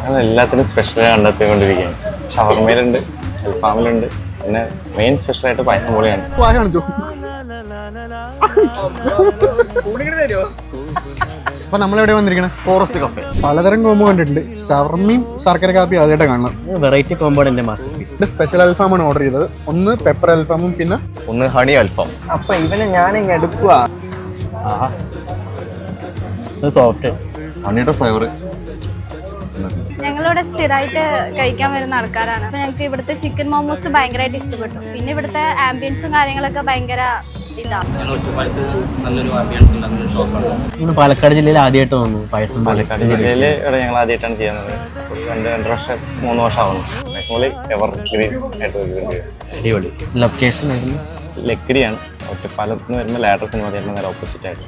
ഞങ്ങൾ എല്ലാത്തിനും സ്പെഷ്യലായി കണ്ടെത്തിക്കൊണ്ടിരിക്കുകയാണ്. ഷവർമയിലുണ്ട്, അൽഫാമിലുണ്ട്, പിന്നെ മെയിൻ സ്പെഷ്യലായിട്ട് പായസം പൊളിയാണ്. അപ്പൊ നമ്മളെവിടെ വന്നിരിക്കണേ? Forest cafe. പലതരം കോമ്പോ കണ്ടിട്ടുണ്ട്. ഷവർമയും ശർക്കര കാപ്പി ആദ്യമായിട്ട് കാണണം. വെറൈറ്റി കോമ്പോ എന്റെ മാസ്റ്റർ പീസ്. സ്പെഷ്യൽ അൽഫാമാണ് ഓർഡർ ചെയ്തത്. ഒന്ന് പെപ്പർ അൽഫാമും പിന്നെ ഒന്ന് ഹണി അൽഫാം. അപ്പൊ ഇവനെ ഞാനിങ്ങ് എടുക്കുക. സോഫ്റ്റ് ഹണിയുടെ ഫ്ലേവർ. ഞങ്ങളിവിടെ സ്ഥിരമായിട്ട് കഴിക്കാൻ വരുന്ന ആൾക്കാരാണ്. അപ്പൊ ഞങ്ങൾക്ക് ഇവിടുത്തെ ചിക്കൻ മോമോസ് ഭയങ്കരമായിട്ട് ഇഷ്ടപ്പെട്ടു. പിന്നെ ഇവിടുത്തെ ആംബിയൻസും കാര്യങ്ങളൊക്കെ ഭയങ്കര ഇതാണ്. പാലക്കാട് ജില്ലയിൽ ആദ്യമായിട്ട് വന്നു പായസം. പാലക്കാട് ജില്ലയിൽ ഇവിടെ ഞങ്ങൾ ആദ്യമായിട്ടാണ് ചെയ്യുന്നത്. 2 വർഷം 3 വർഷം ആവുന്നു. പായസം പൊളി എവർ ഗ്രീൻ ആയിട്ട് അടിപൊളി. ലൊക്കേഷൻ ആയിരുന്നു ലക്കിടിയാണ്. ഒറ്റപ്പാലത്ത് നിന്ന് വരുമ്പോൾ ലാറ്റർ സിനിമ നേരെ ഓപ്പോസിറ്റ് ആയിട്ട്.